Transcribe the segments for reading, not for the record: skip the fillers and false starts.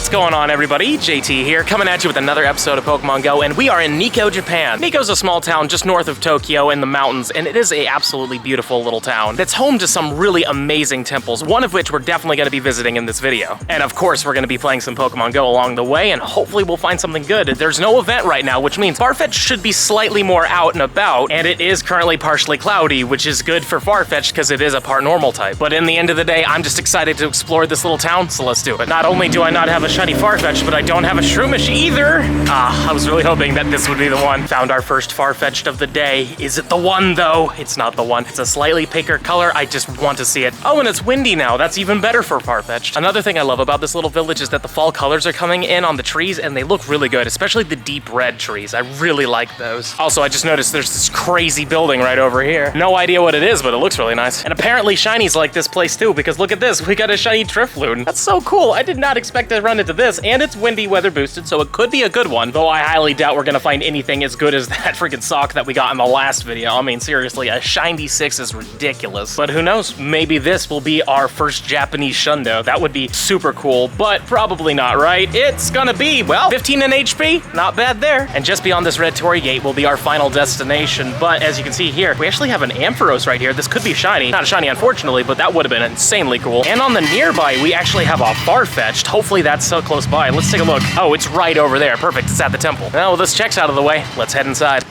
What's going on, everybody? JT here, coming at you with another episode of Pokemon GO, and we are in Nikko, Japan. Nikko's a small town just north of Tokyo in the mountains, and it is a absolutely beautiful little town that's home to some really amazing temples, one of which we're definitely going to be visiting in this video. And of course, we're going to be playing some Pokemon GO along the way, and hopefully we'll find something good. There's no event right now, which means Farfetch'd should be slightly more out and about, and it is currently partially cloudy, which is good for Farfetch'd because it is a part normal type. But in the end of the day, I'm just excited to explore this little town, so let's do it. Not only do I not have a shiny Farfetch'd, but I don't have a Shroomish either. I was really hoping that this would be the one. Found our first Farfetch'd of the day. Is it the one, though? It's not the one. It's a slightly pinker color. I just want to see it. Oh, and it's windy now. That's even better for Farfetch'd. Another thing I love about this little village is that the fall colors are coming in on the trees, and they look really good, especially the deep red trees. I really like those. Also, I just noticed there's this crazy building right over here. No idea what it is, but it looks really nice. And apparently shinies like this place too, because look at this. We got a shiny Drifloon. That's so cool. I did not expect to run into this, and it's windy weather boosted, so it could be a good one, though I highly doubt we're gonna find anything as good as that freaking sock that we got in the last video. I mean, seriously, a shiny 6 is ridiculous. But who knows? Maybe this will be our first Japanese Shundo. That would be super cool, but probably not, right? It's gonna be, well, 15 in HP. Not bad there. And just beyond this red Torii Gate will be our final destination, but as you can see here, we actually have an Ampharos right here. This could be shiny. Not a shiny, unfortunately, but that would have been insanely cool. And on the nearby, we actually have a Farfetch'd. Hopefully that's so close by. Let's take a look. Oh, it's right over there. Perfect. It's at the temple. Now, with this check's out of the way, let's head inside.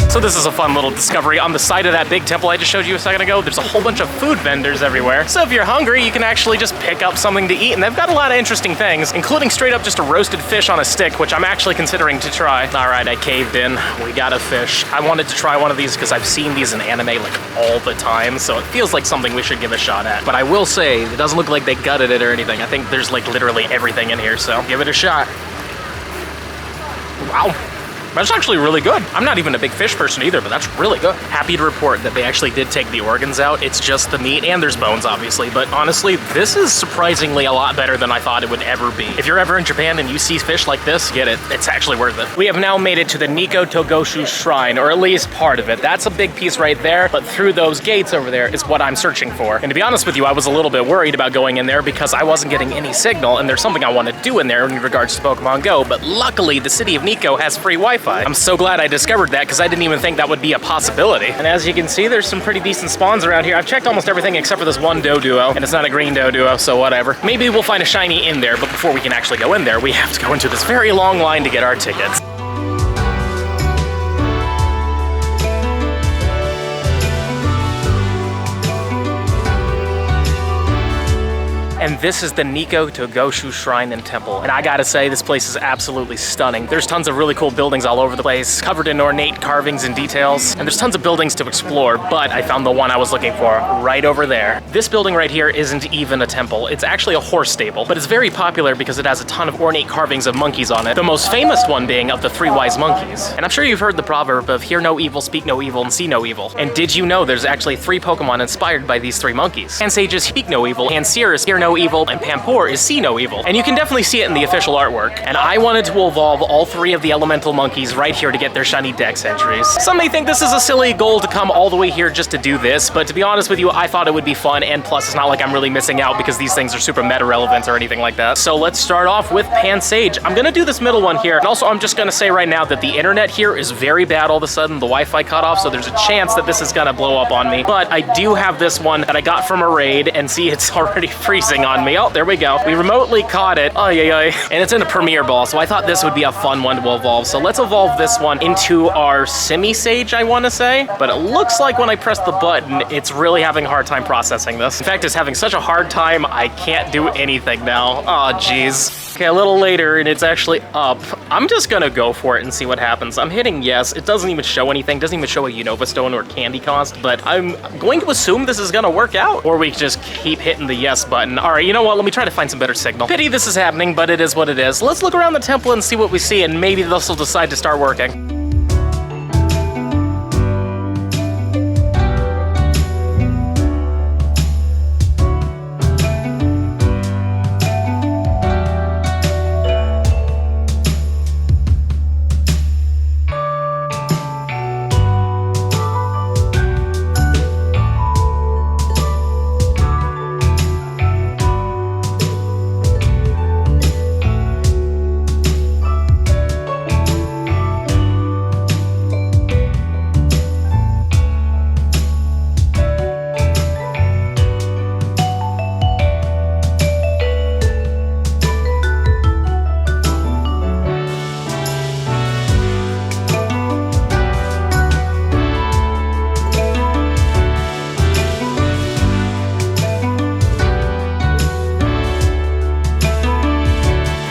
So this is a fun little discovery. On the side of that big temple I just showed you a second ago, there's a whole bunch of food vendors everywhere. So if you're hungry, you can actually just pick up something to eat, and they've got a lot of interesting things, including straight up just a roasted fish on a stick, which I'm actually considering to try. All right, I caved in. We got a fish. I wanted to try one of these because I've seen these in anime like all the time, so it feels like something we should give a shot at. But I will say, it doesn't look like they gutted it or anything. I think there's like literally everything in here, so give it a shot. Wow. That's actually really good. I'm not even a big fish person either, but that's really good. Happy to report that they actually did take the organs out. It's just the meat, and there's bones, obviously, but honestly, this is surprisingly a lot better than I thought it would ever be. If you're ever in Japan and you see fish like this, get it. It's actually worth it. We have now made it to the Nikko Toshogu Shrine, or at least part of it. That's a big piece right there, but through those gates over there is what I'm searching for. And to be honest with you, I was a little bit worried about going in there because I wasn't getting any signal, and there's something I want to do in there in regards to Pokemon GO, but luckily the city of Nikko has free Wi-Fi. I'm so glad I discovered that because I didn't even think that would be a possibility. And as you can see, there's some pretty decent spawns around here. I've checked almost everything except for this one Doduo, and it's not a green Doduo, so whatever. Maybe we'll find a shiny in there, but before we can actually go in there, we have to go into this very long line to get our tickets. And this is the Nikko Toshogu Shrine and Temple. And I gotta say, this place is absolutely stunning. There's tons of really cool buildings all over the place, covered in ornate carvings and details. And there's tons of buildings to explore, but I found the one I was looking for right over there. This building right here isn't even a temple. It's actually a horse stable, but it's very popular because it has a ton of ornate carvings of monkeys on it. The most famous one being of the 3 wise monkeys. And I'm sure you've heard the proverb of hear no evil, speak no evil, and see no evil. And did you know there's actually 3 Pokemon inspired by these 3 monkeys? Pansages speak no evil, and Cirrus hear no Evil, and Pampor is See No Evil. And you can definitely see it in the official artwork. And I wanted to evolve all 3 of the elemental monkeys right here to get their shiny dex entries. Some may think this is a silly goal to come all the way here just to do this, but to be honest with you, I thought it would be fun, and plus it's not like I'm really missing out because these things are super meta relevant or anything like that. So let's start off with Pansage. I'm gonna do this middle one here, and also I'm just gonna say right now that the internet here is very bad all of a sudden. The Wi-Fi cut off, so there's a chance that this is gonna blow up on me. But I do have this one that I got from a raid, and see, it's already freezing on me. Oh, there we go. We remotely caught it. Oh, yeah. And it's in a Premier Ball, so I thought this would be a fun one to evolve. So let's evolve this one into our Semi-Sage, I wanna say. But it looks like when I press the button, it's really having a hard time processing this. In fact, it's having such a hard time, I can't do anything now. Oh, geez. Okay, a little later, and it's actually up. I'm just gonna go for it and see what happens. I'm hitting yes. It doesn't even show anything. Doesn't even show a Unova Stone or candy cost, but I'm going to assume this is gonna work out. Or we just keep hitting the yes button. All right, you know what? Let me try to find some better signal. Pity this is happening, but it is what it is. Let's look around the temple and see what we see, and maybe this will decide to start working.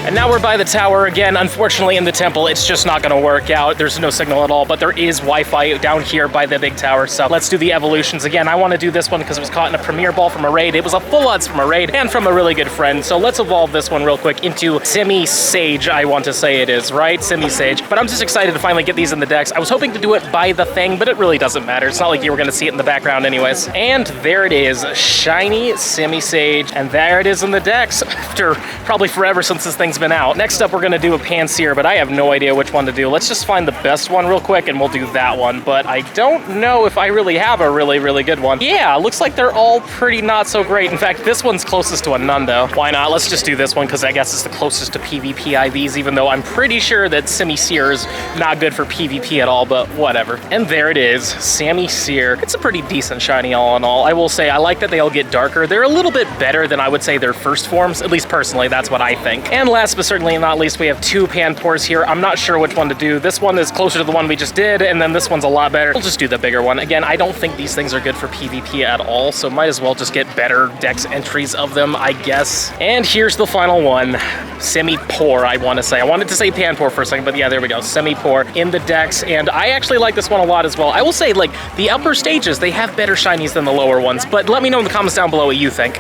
And now we're by the tower again. Unfortunately, in the temple, it's just not gonna work out. There's no signal at all, but there is Wi-Fi down here by the big tower. So let's do the evolutions again. I wanna do this one because it was caught in a Premier Ball from a raid. It was a full odds from a raid and from a really good friend. So let's evolve this one real quick into Semi-Sage, I want to say it is, right? Semi-Sage. But I'm just excited to finally get these in the decks. I was hoping to do it by the thing, but it really doesn't matter. It's not like you were gonna see it in the background anyways. And there it is, shiny Semi-Sage. And there it is in the decks after probably forever since this thing's been out. Next up, we're gonna do a Panseer, but I have no idea which one to do. Let's just find the best one real quick and we'll do that one. But I don't know if I really have a really good one. Yeah, looks like they're all pretty not so great. In fact, this one's closest to a Nundo. Why not? Let's just do this one because I guess it's the closest to PvP IVs, even though I'm pretty sure that Semi-Seer is not good for PvP at all, but whatever. And there it is, Semi-Seer. It's a pretty decent shiny all in all. I will say, I like that they all get darker. They're a little bit better than I would say their first forms, at least personally, that's what I think. And last but certainly not least, we have 2 Panpors here. I'm not sure which one to do. This one is closer to the one we just did, and then this one's a lot better. We'll just do the bigger one. Again, I don't think these things are good for PvP at all, so might as well just get better dex entries of them, I guess. And here's the final one, Semi-Por, I want to say. I wanted to say Panpor for a second, but yeah, there we go, Semi-Por in the decks, and I actually like this one a lot as well. I will say, like, the upper stages, they have better shinies than the lower ones, but let me know in the comments down below what you think.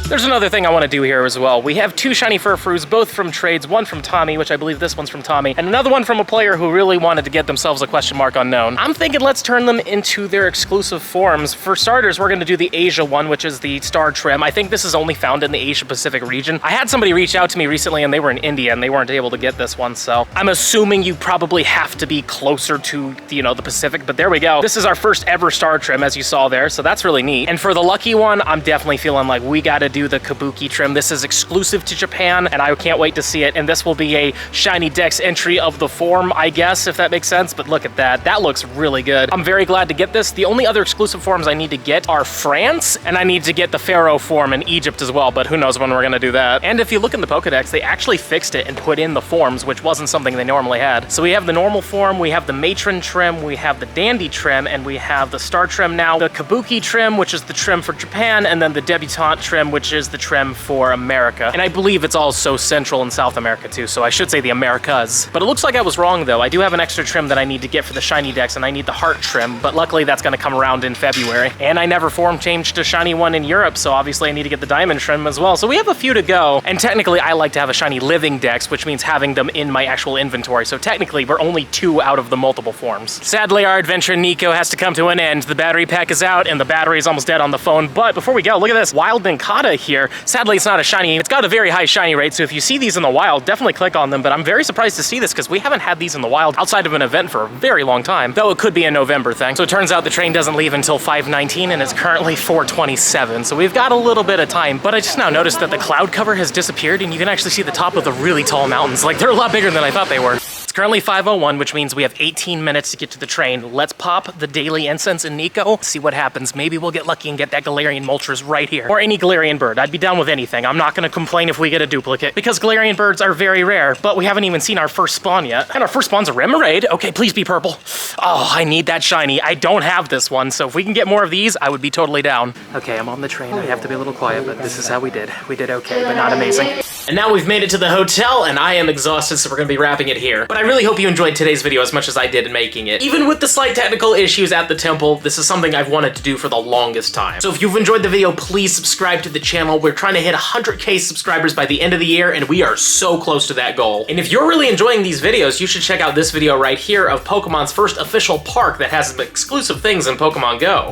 There's another thing I want to do here as well. We have 2 shiny Furfroos, both from trades, one from Tommy, which I believe this one's from Tommy, and another one from a player who really wanted to get themselves a question mark unknown. I'm thinking let's turn them into their exclusive forms. For starters, we're going to do the Asia one, which is the Star Trim. I think this is only found in the Asia Pacific region. I had somebody reach out to me recently and they were in India and they weren't able to get this one, so I'm assuming you probably have to be closer to, you know, the Pacific, but there we go. This is our first ever Star Trim, as you saw there, so that's really neat. And for the lucky one, I'm definitely feeling like we got to do the Kabuki trim. This is exclusive to Japan, and I can't wait to see it. And this will be a shiny dex entry of the form, I guess, if that makes sense. But look at that. That looks really good. I'm very glad to get this. The only other exclusive forms I need to get are France, and I need to get the Pharaoh form in Egypt as well, but who knows when we're going to do that. And if you look in the Pokedex, they actually fixed it and put in the forms, which wasn't something they normally had. So we have the normal form, we have the Matron trim, we have the Dandy trim, and we have the Star trim now, the Kabuki trim, which is the trim for Japan, and then the Debutante trim, which which is the trim for America. And I believe it's also Central and South America too, so I should say the Americas. But it looks like I was wrong though. I do have an extra trim that I need to get for the shiny decks, and I need the heart trim, but luckily that's gonna come around in February. And I never form changed a shiny one in Europe, so obviously I need to get the diamond trim as well. So we have a few to go, and technically I like to have a shiny living dex, which means having them in my actual inventory. So technically we're only 2 out of the multiple forms. Sadly, our adventure in Nikko has to come to an end. The battery pack is out, and the battery is almost dead on the phone. But before we go, look at this wild Ninkata here. Sadly, it's not a shiny. It's got a very high shiny rate, so if you see these in the wild, definitely click on them. But I'm very surprised to see this because we haven't had these in the wild outside of an event for a very long time, though it could be a November thing. So it turns out the train doesn't leave until 5:19, and it's currently 4:27. So we've got a little bit of time, but I just now noticed that the cloud cover has disappeared, and you can actually see the top of the really tall mountains. Like, they're a lot bigger than I thought they were. It's currently 5:01, which means we have 18 minutes to get to the train. Let's pop the daily incense in Nikko, see what happens. Maybe we'll get lucky and get that Galarian Moltres right here. Or any Galarian bird. I'd be down with anything. I'm not gonna complain if we get a duplicate, because Galarian birds are very rare, but we haven't even seen our first spawn yet. And our first spawn's a Remoraid. Okay, please be purple. Oh, I need that shiny. I don't have this one, so if we can get more of these, I would be totally down. Okay, I'm on the train. I have to be a little quiet, but this is how we did. We did okay, but not amazing. And now we've made it to the hotel, and I am exhausted, so we're gonna be wrapping it here. But I really hope you enjoyed today's video as much as I did in making it. Even with the slight technical issues at the temple, this is something I've wanted to do for the longest time. So if you've enjoyed the video, please subscribe to the channel. We're trying to hit 100K subscribers by the end of the year, and we are so close to that goal. And if you're really enjoying these videos, you should check out this video right here of Pokemon's first official park that has some exclusive things in Pokemon Go.